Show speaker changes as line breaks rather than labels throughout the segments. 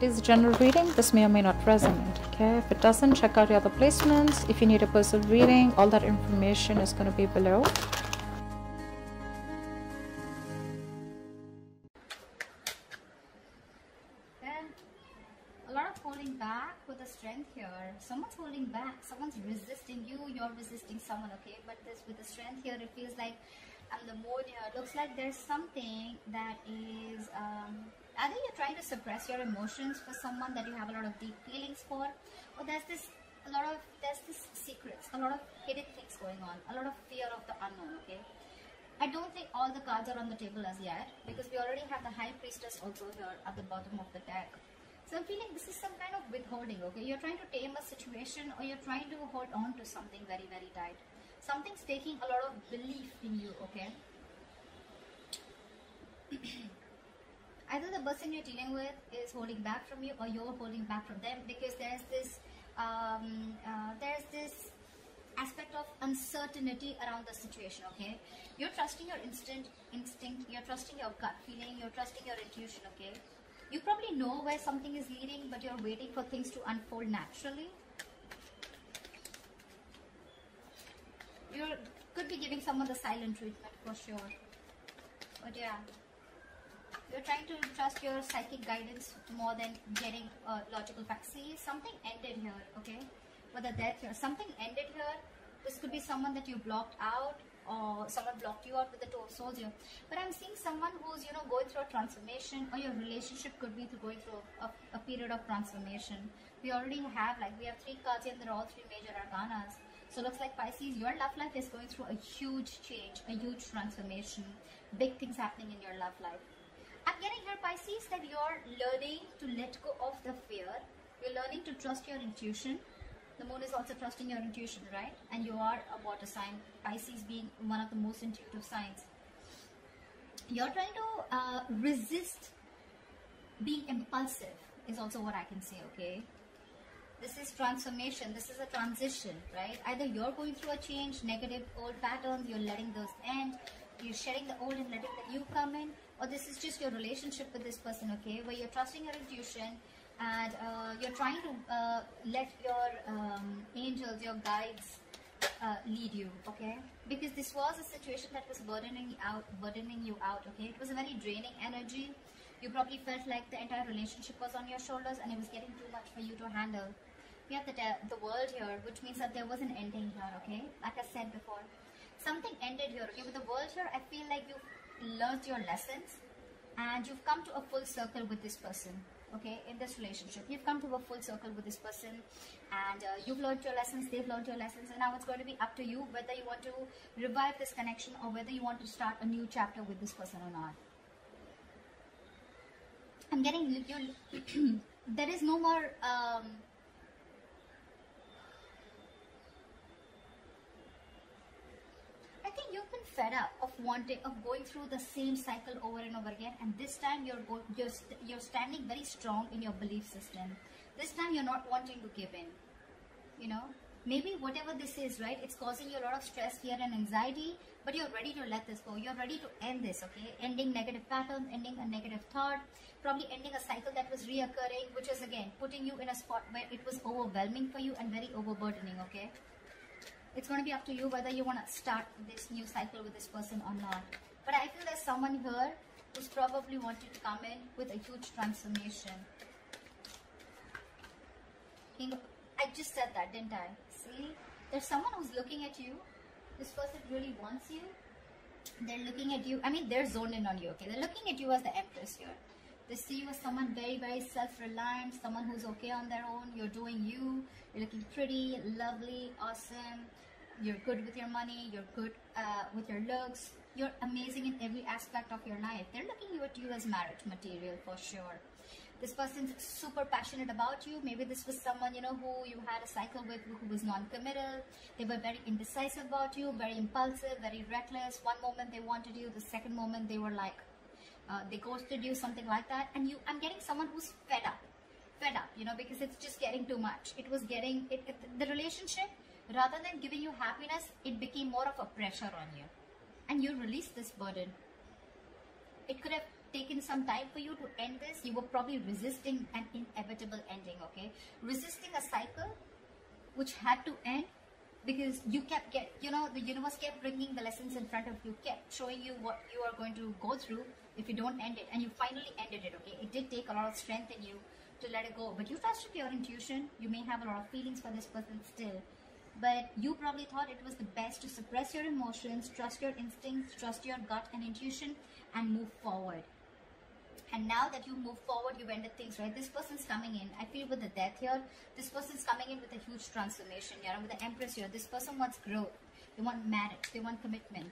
It is a general reading. This may or may not resonate. Okay, if it doesn't, check out your other placements. If you need a personal reading, all that information is going to be below.
A lot of holding back with the strength here. Someone's holding back. Someone's resisting you. You're resisting someone. Okay, but this with the strength here, it feels like, and the moon here, it looks like there's something that is either you're trying to suppress your emotions for someone that you have a lot of deep feelings for, or there's this secrets, a lot of hidden things going on, a lot of fear of the unknown. Okay, I don't think all the cards are on the table as yet, because we already have the High Priestess also here at the bottom of the deck. So I'm feeling this is some kind of withholding. Okay, you're trying to tame a situation, or you're trying to hold on to something very, very tight. Something's taking a lot of belief in you. Okay, either the person you're dealing with is holding back from you, or you're holding back from them, because there's this aspect of uncertainty around the situation. Okay, you're trusting your instinct, you're trusting your gut feeling, you're trusting your intuition. Okay, you probably know where something is leading, but you're waiting for things to unfold naturally. You could be giving someone the silent treatment for sure, but yeah, you're trying to trust your psychic guidance more than getting logical facts. See, something ended here. Okay, with the death here, something ended here. This could be someone that you blocked out, or someone blocked you out with the Two of Swords here. But I'm seeing someone who's, you know, going through a transformation, or your relationship could be going through a period of transformation. We already have, like, we have 3 cards here, and they're all 3 major arcanas. So looks like Pisces, your love life is going through a huge change, a huge transformation, big things happening in your love life. I'm getting here, Pisces, that you're learning to let go of the fear. You're learning to trust your intuition. The moon is also trusting your intuition, right? And you are a water sign, Pisces being one of the most intuitive signs. You're trying to resist being impulsive, is also what I can say. Okay, this is transformation, this is a transition, right? Either you're going through a change, negative old patterns, you're letting those end, you're shedding the old and letting the new come in, or this is just your relationship with this person. Okay, where you're trusting your intuition, and you're trying to let your angels, your guides lead you. Okay, because this was a situation that was burdening you out. Okay, it was a very draining energy. You probably felt like the entire relationship was on your shoulders, and it was getting too much for you to handle. We have the world here, which means that there was an ending here. Okay, like I said before, something ended here. Okay, with the world here, I feel like you've learned your lessons, and you've come to a full circle with this person. Okay, in this relationship, you've come to a full circle with this person, and you've learned your lessons, they've learned your lessons, and now it's going to be up to you whether you want to revive this connection, or whether you want to start a new chapter with this person or not. I'm getting you. There is no more I think you've been fed up of going through the same cycle over and over again, and this time you're standing very strong in your belief system. This time you're not wanting to give in. You know, maybe whatever this is, right, it's causing you a lot of stress, fear and anxiety, but you're ready to let this go. You're ready to end this. Okay, ending negative patterns, ending a negative thought, probably ending a cycle that was reoccurring, which is again putting you in a spot where it was overwhelming for you and very overburdening. Okay, it's going to be up to you whether you want to start this new cycle with this person or not. But I feel there's someone here who's probably wanting to come in with a huge transformation. I just said that, didn't I? See, there's someone who's looking at you. This person really wants you. They're looking at you. I mean, they're zoned in on you. Okay, they're looking at you as the Empress here. They see you as someone very, very self-reliant, someone who's okay on their own. You're doing you. You're looking pretty, lovely, awesome. You're good with your money. You're good with your looks. You're amazing in every aspect of your life. They're looking at you as marriage material for sure. This person's super passionate about you. Maybe this was someone, you know, who you had a cycle with, who was non-committal. They were very indecisive about you, very impulsive, very reckless. One moment they wanted you, the second moment they were like, they ghosted you, something like that. And I'm getting someone who's fed up, you know, because it's just getting too much. It was getting, the relationship, rather than giving you happiness, it became more of a pressure on you. And you released this burden. It could have taken some time for you to end this. You were probably resisting an inevitable ending, okay? Resisting a cycle which had to end because you kept the universe kept bringing the lessons in front of you, kept showing you what you are going to go through if you don't end it, and you finally ended it, okay? It did take a lot of strength in you to let it go, but you trusted your intuition. You may have a lot of feelings for this person still, but you probably thought it was the best to suppress your emotions, trust your instincts, trust your gut and intuition, and move forward. And now that you move forward, you've ended things, right? This person's coming in, I feel with the death here, this person's coming in with a huge transformation, with the Empress here. This person wants growth, they want marriage, they want commitment.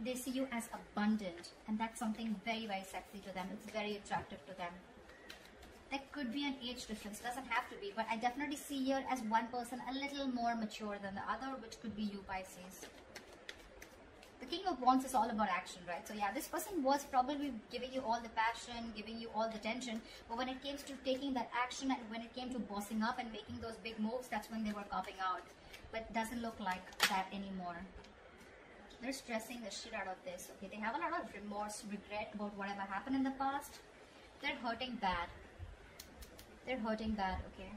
They see you as abundant, and that's something very, very sexy to them. It's very attractive to them. There could be an age difference, doesn't have to be, but I definitely see here as one person a little more mature than the other, which could be you, Pisces. The King of Wands is all about action, right? So yeah, this person was probably giving you all the passion, giving you all the tension, but when it came to taking that action and when it came to bossing up and making those big moves, that's when they were copping out. But it doesn't look like that anymore. They're stressing the shit out of this, okay? They have a lot of remorse, regret about whatever happened in the past. They're hurting bad. They're hurting bad, okay?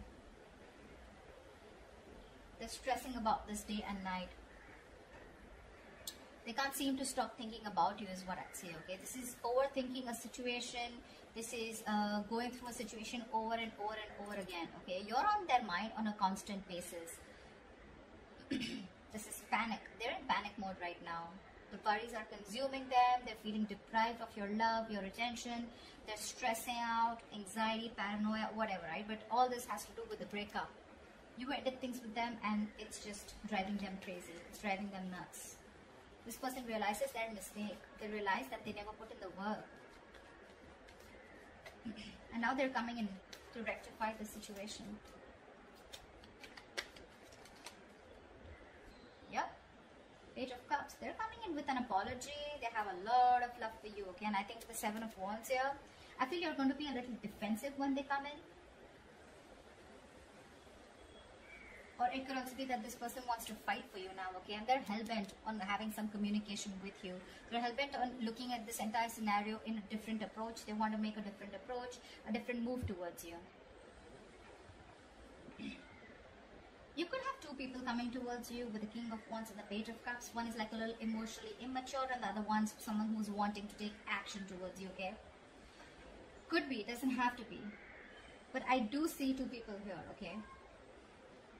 They're stressing about this day and night. They can't seem to stop thinking about you is what I'd say, okay? This is overthinking a situation. This is going through a situation over and over and over again, okay? You're on their mind on a constant basis. This is panic. They're in panic mode right now. The worries are consuming them. They're feeling deprived of your love, your attention. They're stressing out, anxiety, paranoia, whatever, right? But all this has to do with the breakup. You ended things with them and it's just driving them crazy. It's driving them nuts. This person realizes their mistake. They realize that they never put in the work. And now they're coming in to rectify the situation. Yep. Page of Cups. They're coming in with an apology. They have a lot of love for you, okay? And I think the Seven of Wands here, I feel you're going to be a little defensive when they come in. Or it could also be that this person wants to fight for you now, okay? And they're hell-bent on having some communication with you. They're hell-bent on looking at this entire scenario in a different approach. They want to make a different approach, a different move towards you. You could have two people coming towards you with the King of Wands and the Page of Cups. One is like a little emotionally immature and the other one's someone who's wanting to take action towards you, okay? Could be, it doesn't have to be. But I do see two people here, okay?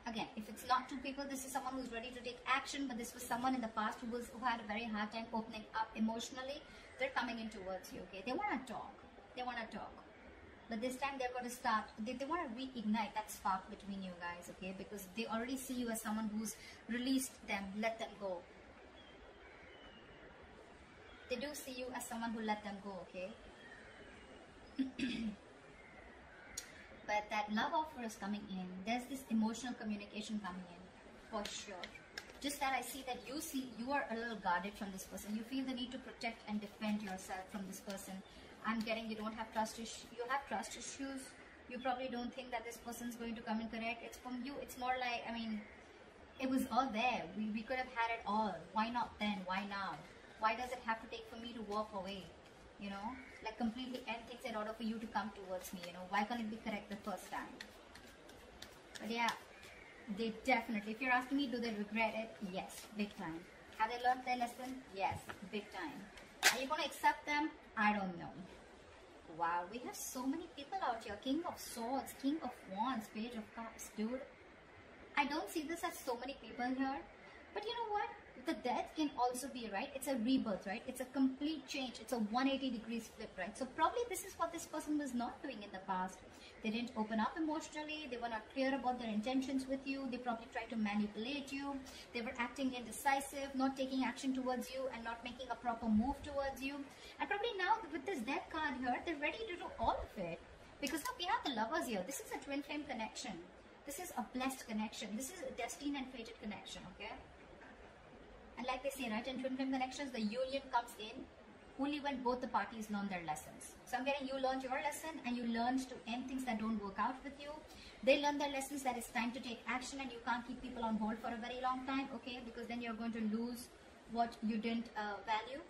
Again, if it's not two people, this is someone who's ready to take action, but this was someone in the past who had a very hard time opening up emotionally. They're coming in towards you, okay? They want to talk. They want to talk. But this time they're going to start, they want to reignite that spark between you guys, okay? Because they already see you as someone who's released them, let them go. They do see you as someone who let them go, okay? But that love offer is coming in. There's this emotional communication coming in, for sure. Just that I see that you are a little guarded from this person. You feel the need to protect and defend yourself from this person. I'm getting you don't have trust issues. You have trust issues. You probably don't think that this person's going to come and correct. It's from you. It's more like, I mean, it was all there. We could have had it all. Why not then? Why now? Why does it have to take for me to walk away? You know, like completely end things in order for you to come towards me, you know. Why can't it be correct the first time? But yeah, they definitely, if you're asking me, do they regret it? Yes, big time. Have they learned their lesson? Yes, big time. Are you going to accept them? I don't know. Wow, we have so many people out here. King of Swords, King of Wands, Page of Cups, dude. I don't see this as so many people here. But you know what? The death can also be, right? It's a rebirth, right? It's a complete change. It's a 180 degrees flip, right? So probably this is what this person was not doing in the past. They didn't open up emotionally. They were not clear about their intentions with you. They probably tried to manipulate you. They were acting indecisive, not taking action towards you and not making a proper move towards you. And probably now with this death card here, they're ready to do all of it. Because look, we have the lovers here. This is a twin flame connection. This is a blessed connection. This is a destined and fated connection, okay? And like they say, right, in twin flame connections, the union comes in only when both the parties learn their lessons. So I'm getting you learned your lesson and you learned to end things that don't work out with you. They learn their lessons that it's time to take action and you can't keep people on hold for a very long time, okay? Because then you're going to lose what you didn't value.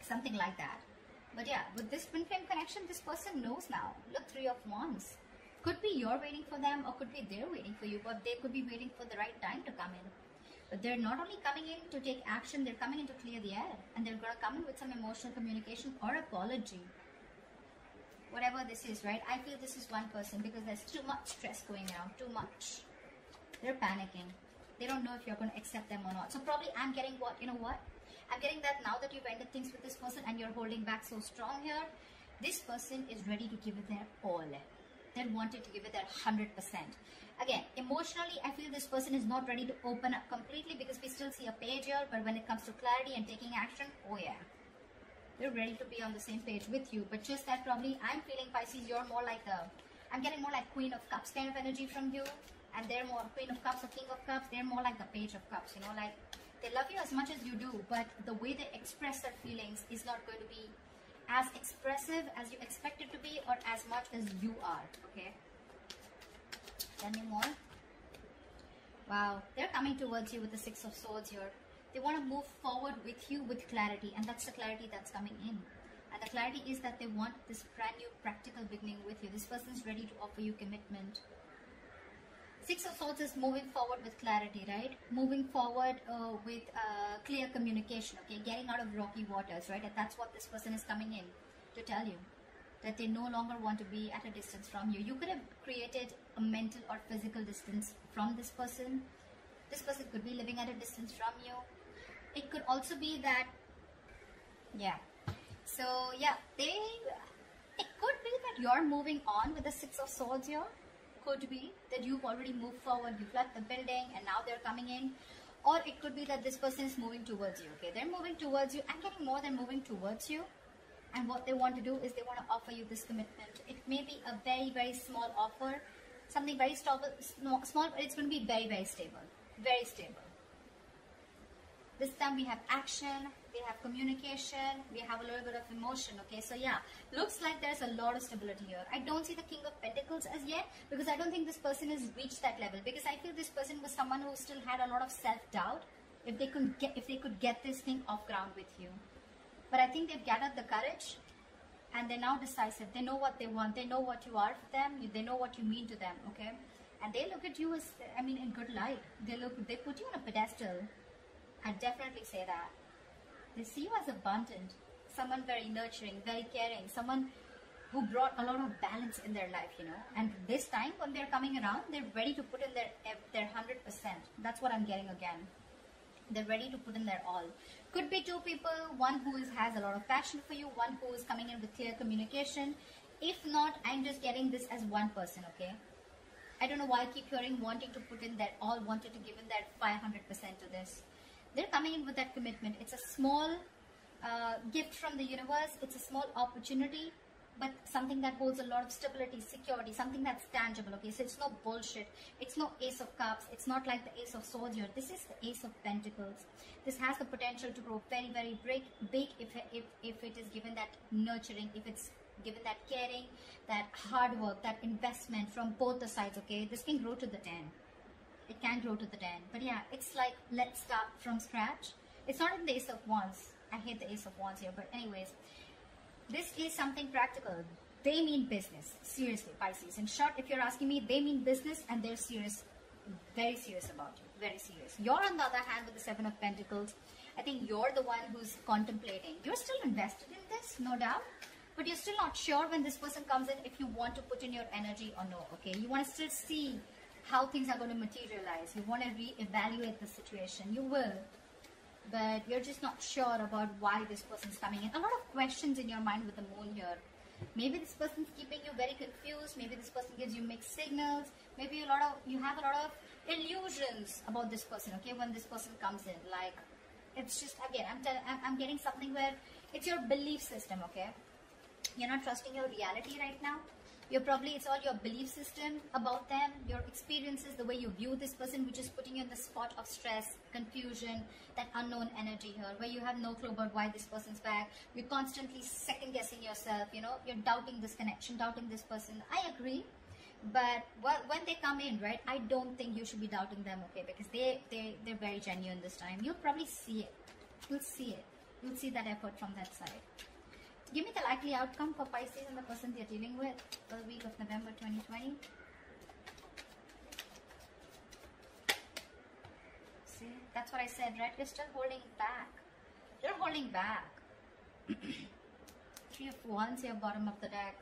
Something like that. But yeah, with this twin flame connection, this person knows now. Look, 3 of Wands. Could be you're waiting for them, or could be they're waiting for you, but they could be waiting for the right time to come in. But they're not only coming in to take action, they're coming in to clear the air. And they're going to come in with some emotional communication or apology. Whatever this is, right? I feel this is one person because there's too much stress going around, too much. They're panicking. They don't know if you're going to accept them or not. So probably I'm getting what, you know what? I'm getting that now that you've ended things with this person and you're holding back so strong here, this person is ready to give it their all. They're wanting to give it their 100%. Again, emotionally, I feel this person is not ready to open up completely because we still see a page here, but when it comes to clarity and taking action, oh yeah. They're ready to be on the same page with you, but just that probably I'm feeling, Pisces, you're more like I'm getting more like Queen of Cups kind of energy from you, and they're more Queen of Cups or King of Cups. They're more like the Page of Cups, you know, like they love you as much as you do, but the way they express their feelings is not going to be as expressive as you expect it to be, or as much as you are. Okay, tell me more. Wow, they're coming towards you with the 6 of Swords here. They want to move forward with you with clarity, and that's the clarity that's coming in. And the clarity is that they want this brand new practical beginning with you. This person's ready to offer you commitment. 6 of Swords is moving forward with clarity, right? Moving forward with clear communication, okay? Getting out of rocky waters, right? And that's what this person is coming in to tell you. That they no longer want to be at a distance from you. You could have created a mental or physical distance from this person. This person could be living at a distance from you. It could also be that, yeah. So, yeah, it could be that you're moving on with the 6 of Swords here. Could be that you've already moved forward, you've left the building and now they're coming in. Or it could be that this person is moving towards you, okay? They're moving towards you. I'm getting more than moving towards you. And what they want to do is they want to offer you this commitment. It may be a very, very small offer. Something very small, but it's going to be very, very stable. Very stable. This time we have action, we have communication, we have a little bit of emotion, okay? So yeah, looks like there's a lot of stability here. I don't see the King of Pentacles as yet because I don't think this person has reached that level, because I feel this person was someone who still had a lot of self-doubt if they could get this thing off ground with you. But I think they've gathered the courage and they're now decisive. They know what they want. They know what you are for them. They know what you mean to them, okay? And they look at you as, I mean, in good light. They put you on a pedestal. I'd definitely say that. They see you as abundant, someone very nurturing, very caring, someone who brought a lot of balance in their life, you know. And this time when they're coming around, they're ready to put in their 100%. That's what I'm getting again. They're ready to put in their all. Could be 2 people, one who has a lot of passion for you, one who is coming in with clear communication. If not, I'm just getting this as one person, okay? I don't know why I keep hearing wanting to put in their all, wanted to give in that 500% to this. They're coming in with that commitment. It's a small gift from the universe. It's a small opportunity, but something that holds a lot of stability, security, something that's tangible, okay? So it's no bullshit. It's no Ace of Cups. It's not like the Ace of Swords here. This is the Ace of Pentacles. This has the potential to grow very, very big if it is given that nurturing, if it's given that caring, that hard work, that investment from both the sides, okay? This can grow to the 10. It can grow to the 10. But yeah, it's like, let's start from scratch. It's not in the Ace of Wands. I hate the Ace of Wands here. But anyways, this is something practical. They mean business. Seriously, Pisces. In short, if you're asking me, they mean business and they're serious. Very serious about you. Very serious. You're on the other hand with the 7 of Pentacles. I think you're the one who's contemplating. You're still invested in this, no doubt. But you're still not sure when this person comes in if you want to put in your energy or no, okay? You want to still see how things are going to materialize. You want to re-evaluate the situation. You will. But you're just not sure about why this person's coming in. A lot of questions in your mind with the moon here. Maybe this person's keeping you very confused. Maybe this person gives you mixed signals. Maybe you have a lot of illusions about this person, okay, when this person comes in. Like, it's just, again, I'm getting something where it's your belief system, okay? You're not trusting your reality right now. It's all your belief system about them, your experiences, the way you view this person, which is putting you in the spot of stress, confusion, that unknown energy here, where you have no clue about why this person's back. You're constantly second guessing yourself, you know, you're doubting this connection, doubting this person. I agree. But when they come in, right, I don't think you should be doubting them, okay, because they're very genuine this time. You'll probably see it. You'll see it. You'll see that effort from that side. Give me the likely outcome for Pisces and the person they're dealing with for the week of November 2020. See, that's what I said, right? You're still holding back. You're holding back. Three of Wands here, bottom of the deck.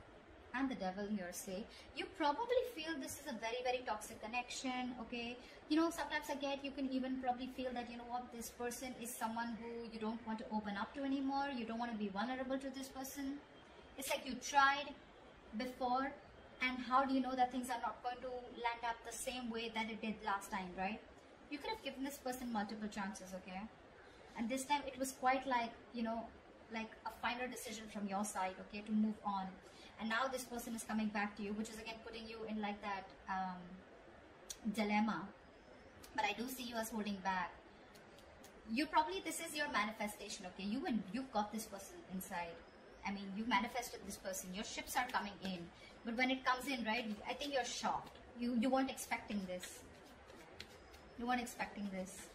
And the devil here, say. You probably feel this is a very, very toxic connection, okay? You know, sometimes again, you can even probably feel that, you know what, this person is someone who you don't want to open up to anymore. You don't want to be vulnerable to this person. It's like you tried before, and how do you know that things are not going to land up the same way that it did last time, right? You could have given this person multiple chances, okay? And this time it was quite like, you know, like a final decision from your side, okay, to move on. And now this person is coming back to you, which is again putting you in like that dilemma. But I do see you as holding back. You probably, this is your manifestation, okay? You've got this person inside. I mean, you manifested this person. Your ships are coming in. But when it comes in, right, I think you're shocked. You weren't expecting this. You weren't expecting this.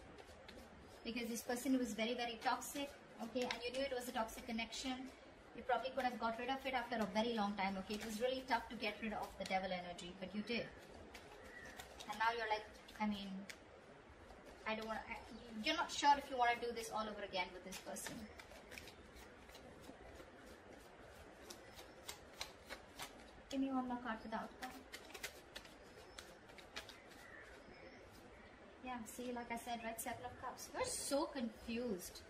Because this person was very, very toxic, okay? And you knew it was a toxic connection. You probably could have got rid of it after a very long time, okay? It was really tough to get rid of the devil energy, but you did. And now you're like, I mean, I don't want to, you're not sure if you want to do this all over again with this person. Give me one more card for the outcome. Yeah, see, like I said, right, Seven of Cups. You're so confused.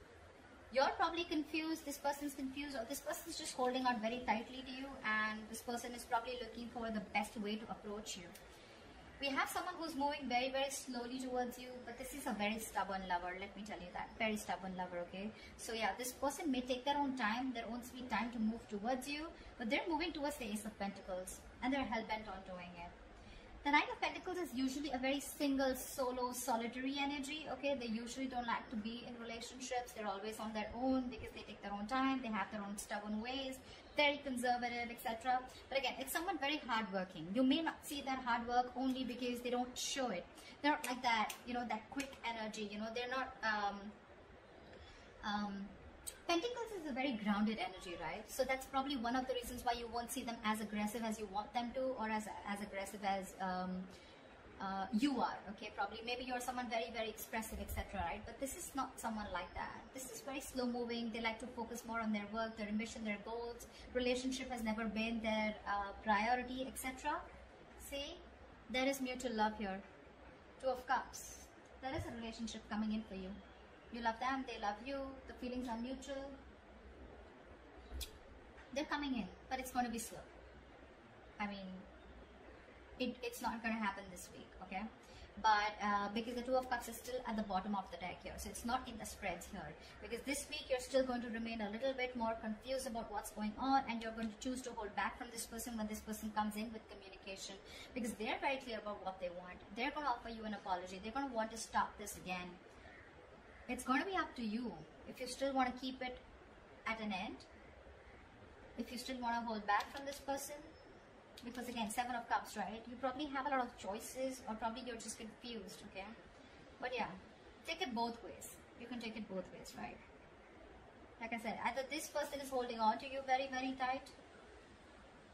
You're probably confused, this person's confused, or this person's just holding on very tightly to you, and this person is probably looking for the best way to approach you. We have someone who's moving very, very slowly towards you, but this is a very stubborn lover, let me tell you that. Very stubborn lover, okay? So yeah, this person may take their own time, their own sweet time to move towards you, but they're moving towards the Ace of Pentacles, and they're hell-bent on doing it. The Knight of Pentacles is usually a very single, solo, solitary energy, okay? They usually don't like to be in relationships. They're always on their own because they take their own time. They have their own stubborn ways, very conservative, etc. But again, it's someone very hardworking. You may not see that hard work only because they don't show it. They're not like that, you know, that quick energy, you know. They're not... Pentacles is a very grounded energy, right? So that's probably one of the reasons why you won't see them as aggressive as you want them to, or as aggressive as you are, okay? Probably, maybe you're someone very, very expressive, etc., right? But this is not someone like that. This is very slow moving. They like to focus more on their work, their ambition, their goals. Relationship has never been their priority, etc. See, there is mutual love here. Two of Cups. There is a relationship coming in for you. You love them, they love you, the feelings are mutual. They're coming in, but it's going to be slow. I mean, it's not going to happen this week, okay? But because the Two of Cups is still at the bottom of the deck here, so it's not in the spreads here. Because this week you're still going to remain a little bit more confused about what's going on, and you're going to choose to hold back from this person when this person comes in with communication. Because they're very clear about what they want. They're going to offer you an apology. They're going to want to stop this again. It's going to be up to you if you still want to keep it at an end, if you still want to hold back from this person, because again, Seven of Cups, right? You probably have a lot of choices, or probably you're just confused, okay? But yeah, take it both ways. You can take it both ways, right? Like I said, either this person is holding on to you very, very tight,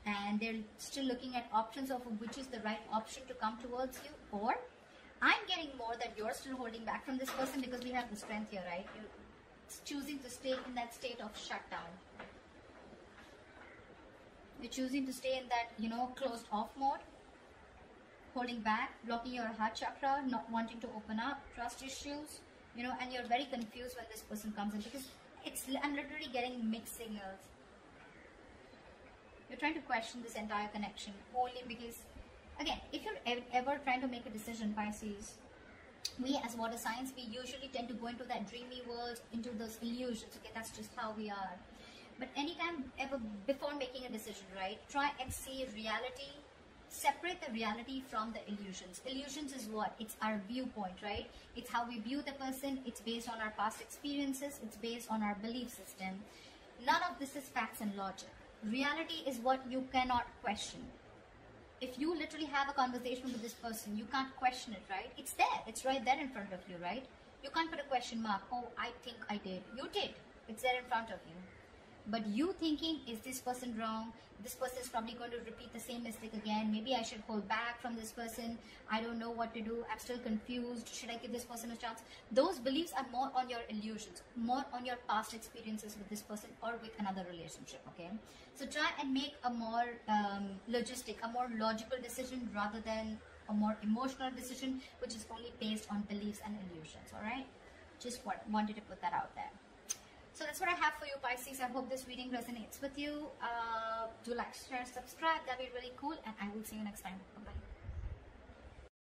and they're still looking at options of which is the right option to come towards you, or I'm getting more that you're still holding back from this person because we have the Strength here, right? You're choosing to stay in that state of shutdown. You're choosing to stay in that, you know, closed off mode, holding back, blocking your heart chakra, not wanting to open up, trust issues, you know, and you're very confused when this person comes in because I'm literally getting mixed signals. You're trying to question this entire connection only because, again, if you're ever trying to make a decision, Pisces, we as water signs, we usually tend to go into that dreamy world, into those illusions, okay? That's just how we are. But anytime ever before making a decision, right, try and see reality, separate the reality from the illusions. Illusions is what? It's our viewpoint, right? It's how we view the person. It's based on our past experiences. It's based on our belief system. None of this is facts and logic. Reality is what you cannot question. If you literally have a conversation with this person, you can't question it, right? It's there. It's right there in front of you, right? You can't put a question mark. Oh, I think I did. You did. It's there in front of you. but you thinking, is this person wrong? This person is probably going to repeat the same mistake again. Maybe I should hold back from this person. I don't know what to do. I'm still confused. Should I give this person a chance? Those beliefs are more on your illusions, more on your past experiences with this person or with another relationship, okay? So try and make a more logistic, a more logical decision rather than a more emotional decision, which is only based on beliefs and illusions, all right? Just wanted to put that out there. So that's what I have for you, Pisces. I hope this reading resonates with you. Do like, share, subscribe. That'd be really cool. And I will see you next time. Bye-bye.